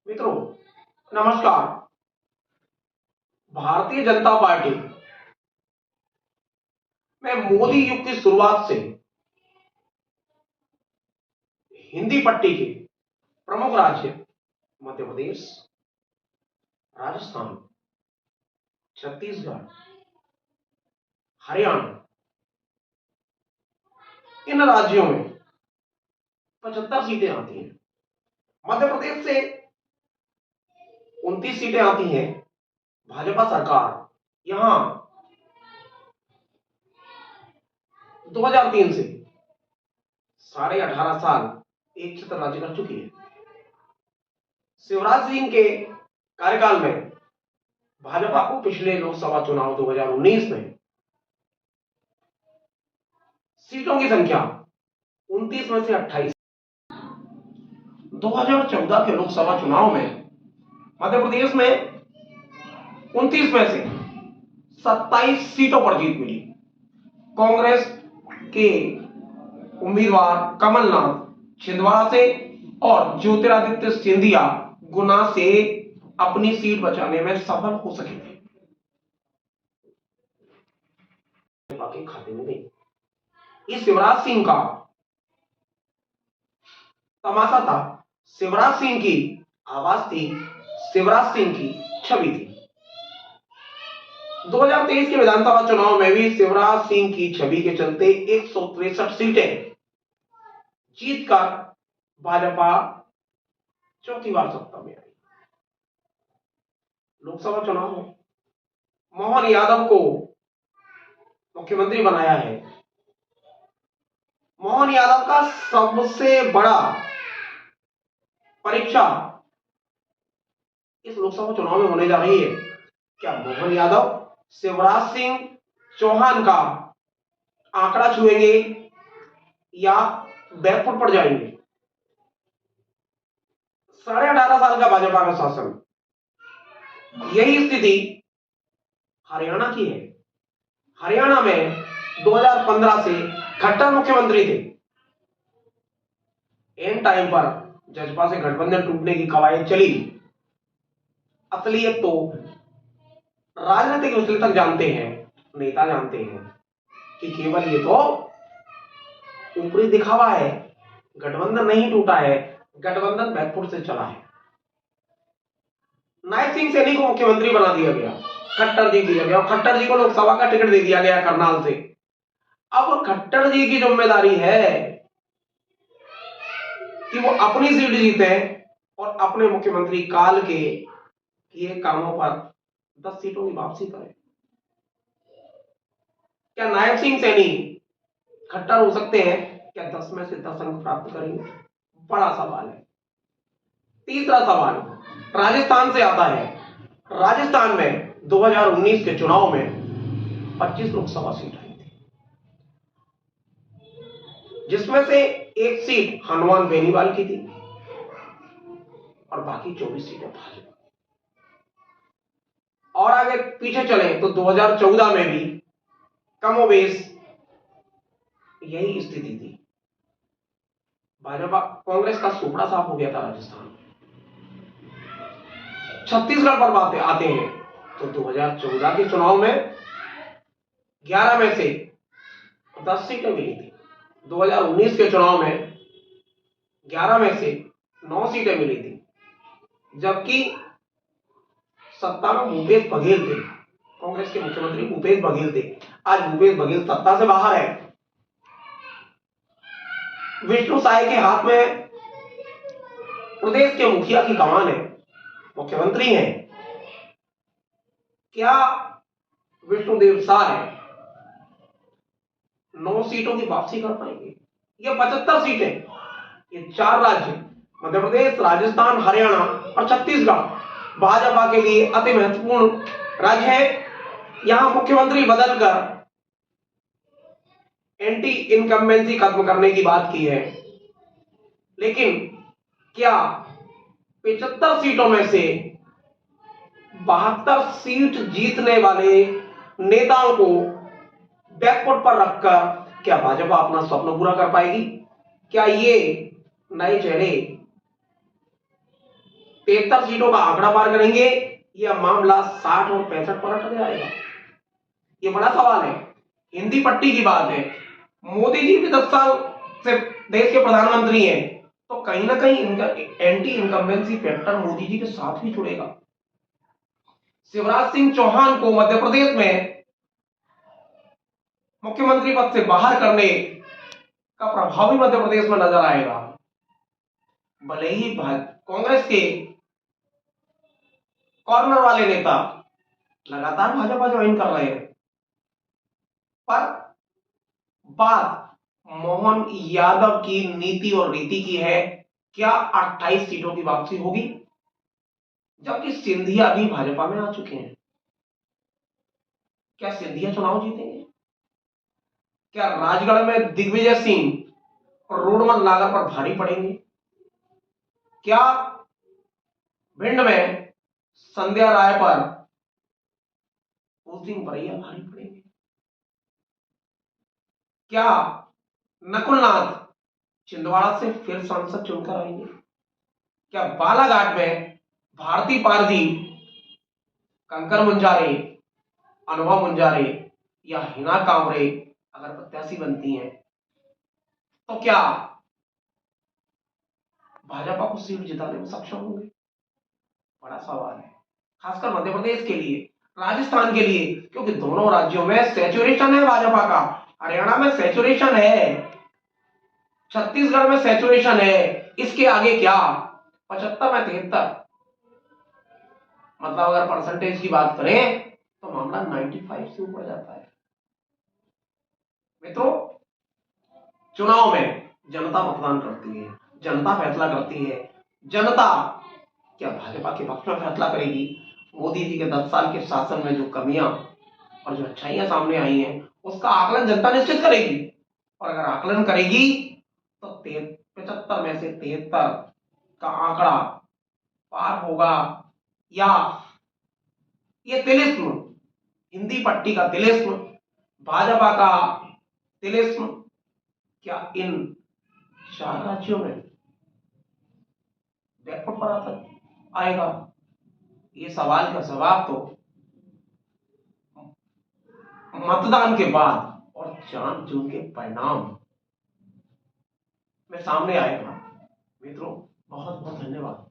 मित्रों नमस्कार। भारतीय जनता पार्टी में मोदी युग की शुरुआत से हिंदी पट्टी के प्रमुख राज्य मध्य प्रदेश, राजस्थान, छत्तीसगढ़, हरियाणा, इन राज्यों में 75 सीटें आती हैं। मध्य प्रदेश से 29 सीटें आती हैं। भाजपा सरकार यहां 2003 से 18.5 साल एक छत्र राज्य कर चुकी है। शिवराज सिंह के कार्यकाल में भाजपा को पिछले लोकसभा चुनाव 2019 में सीटों की संख्या 29 में से 28। 2014 के लोकसभा चुनाव में मध्य प्रदेश में 29 में से 27 सीटों पर जीत मिली। कांग्रेस के उम्मीदवार कमलनाथ छिंदवाड़ा से और ज्योतिरादित्य सिंधिया गुना से अपनी सीट बचाने में सफल हो सके थे। के खाते में नहीं। इस शिवराज सिंह का तमाशा था। शिवराज सिंह की आवाज थी, शिवराज सिंह की छवि थी। 2023 के विधानसभा चुनाव में भी शिवराज सिंह की छवि के चलते 163 सीटें जीतकर भाजपा चौथी बार सत्ता में आई। लोकसभा चुनाव में मोहन यादव को मुख्यमंत्री बनाया है। मोहन यादव का सबसे बड़ा परीक्षा इस लोकसभा चुनाव में होने जा रही है। क्या मोहन यादव शिवराज सिंह चौहान का आंकड़ा छुएंगे या बैकफुट पड़ जाएंगे? 18.5 साल का भाजपा का शासन, यही स्थिति हरियाणा की है। हरियाणा में 2015 से खट्टर मुख्यमंत्री थे। एंड टाइम पर जजपा से गठबंधन टूटने की कवायद चली। असलियत तो राजनीतिक विश्लेषक जानते हैं, नेता जानते हैं कि केवल ये तो ऊपरी दिखावा है। गठबंधन नहीं टूटा है, गठबंधन बैकफुट से चला है। नायब सिंह सैनी को मुख्यमंत्री बना दिया गया, खट्टर जी दिया गया और खट्टर जी को लोकसभा का टिकट दे दिया गया करनाल से। अब खट्टर जी की जिम्मेदारी है कि वो अपनी सीट जीते और अपने मुख्यमंत्री काल के किए कामों पर 10 सीटों की वापसी करें। क्या नायब सिंह सैनी खट्टर हो सकते हैं? क्या 10 में से 10 अंक प्राप्त करेंगे? बड़ा सवाल है। तीसरा सवाल राजस्थान से आता है। राजस्थान में 2019 के चुनाव में 25 लोकसभा सीट आई थी, जिसमें से एक सीट हनुमान बेनीवाल की थी और बाकी 24 सीटें भाजपा। और आगे पीछे चले तो 2014 में भी कमोबेश यही स्थिति थी। भाजपा कांग्रेस का सुपड़ा साफ हो गया था राजस्थान में। छत्तीसगढ़ पर बातें आते हैं तो 2014 के चुनाव में 11 में से 10 सीटें मिली थी। 2019 के चुनाव में 11 में से 9 सीटें मिली थी, जबकि सत्ता में भूपेश बघेल थे। कांग्रेस के मुख्यमंत्री भूपेश बघेल थे। आज भूपेश बघेल सत्ता से बाहर है। विष्णु साय के हाथ में प्रदेश के मुखिया की कमान है, मुख्यमंत्री हैं। क्या विष्णुदेव साय 9 सीटों की वापसी कर पाएंगे? ये 75 सीटें, ये 4 राज्य मध्य प्रदेश, राजस्थान, हरियाणा और छत्तीसगढ़ भाजपा के लिए अति महत्वपूर्ण राज्य है। यहां मुख्यमंत्री बदलकर एंटी इनकम्बेंसी खत्म करने की बात की है, लेकिन क्या 75 सीटों में से 72 सीट जीतने वाले नेताओं को बैकफुट पर रखकर क्या भाजपा अपना स्वप्न पूरा कर पाएगी? क्या ये नए चेहरे 73 सीटों का आंकड़ा पार करेंगे या मामला 60 और 65 पर अटक जाएगा? ये बड़ा सवाल है। हिंदी पट्टी की बात है। मोदी जी भी 10 साल से देश के प्रधानमंत्री हैं, तो कहीं ना कहीं इनका anti incumbency factor Modi ji के साथ भी जुड़ेगा। शिवराज सिंह चौहान को मध्य प्रदेश में मुख्यमंत्री पद से बाहर करने का प्रभाव भी मध्य प्रदेश में नजर आएगा। भले ही कांग्रेस के कॉर्नर वाले नेता लगातार भाजपा ज्वाइन कर रहे हैं, पर बात मोहन यादव की नीति और रीति की है। क्या 28 सीटों की वापसी होगी? जबकि सिंधिया भी भाजपा में आ चुके हैं। क्या सिंधिया चुनाव जीतेंगे? क्या राजगढ़ में दिग्विजय सिंह और रोडमल नागर पर भारी पड़ेंगे? क्या भिंड में संध्या राय पर सिंह बरैया भारी पड़ेंगे? क्या नकुलनाथ छिंदवाड़ा से फिर सांसद चुनकर आएंगे? क्या बालाघाट में भारती पारदी कंकर मुंजारे, अनुभव मुंजारे या हिना कांवरे अगर प्रत्याशी बनती हैं तो क्या भाजपा को सीट जिताने में सक्षम होंगे? बड़ा सवाल है, खासकर मध्य प्रदेश के लिए, राजस्थान के लिए, क्योंकि दोनों राज्यों में सैचुरेशन है भाजपा का। हरियाणा में सैचुरेशन है, छत्तीसगढ़ में सैचुरेशन है, इसके आगे क्या 75 में 73, मतलब अगर परसेंटेज की बात करें तो मामला 95 से ऊपर जाता है। मित्रों, चुनाव में जनता मतदान करती है, जनता फैसला करती है। जनता क्या भाजपा के पक्ष में फैसला करेगी? मोदी जी के 10 साल के शासन में जो कमियां और जो अच्छाइयां सामने आई हैं उसका आकलन जनता निश्चित करेगी। और अगर आकलन करेगी तो 75 में से 73 का आंकड़ा पार होगा, या ये तिलिस्म, हिंदी पट्टी का तिलिस्म, भाजपा का तिलिस्म, क्या इन 4 राज्यों में बैकफुट पर आता आएगा? ये सवाल का जवाब तो मतदान के बाद और 4 जून के परिणाम में सामने आएगा। मित्रों, बहुत बहुत धन्यवाद।